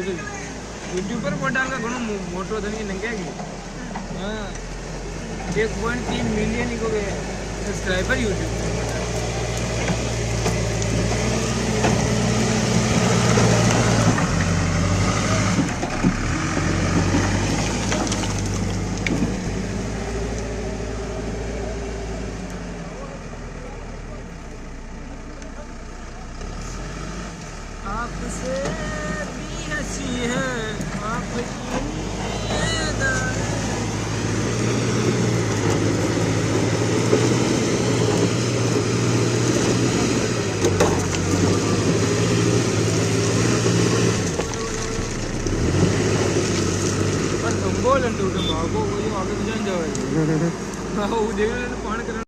YouTuber portal का घणो मोटो थी नंगेगी। हाँ 1.3 मिलियन को सब्सक्राइबर यूट्यूब आपसे भी हंसी है आपकी बोल भागो वही आगे जान जाओ वो देख पान कर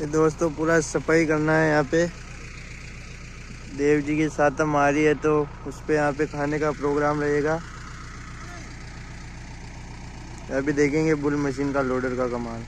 ये दोस्तों पूरा सफाई करना है यहाँ पे। देव जी की सातम आ रही है तो उस पे यहाँ पे खाने का प्रोग्राम रहेगा। अभी देखेंगे बुल मशीन का लोडर का कमाल।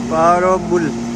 Power of bull.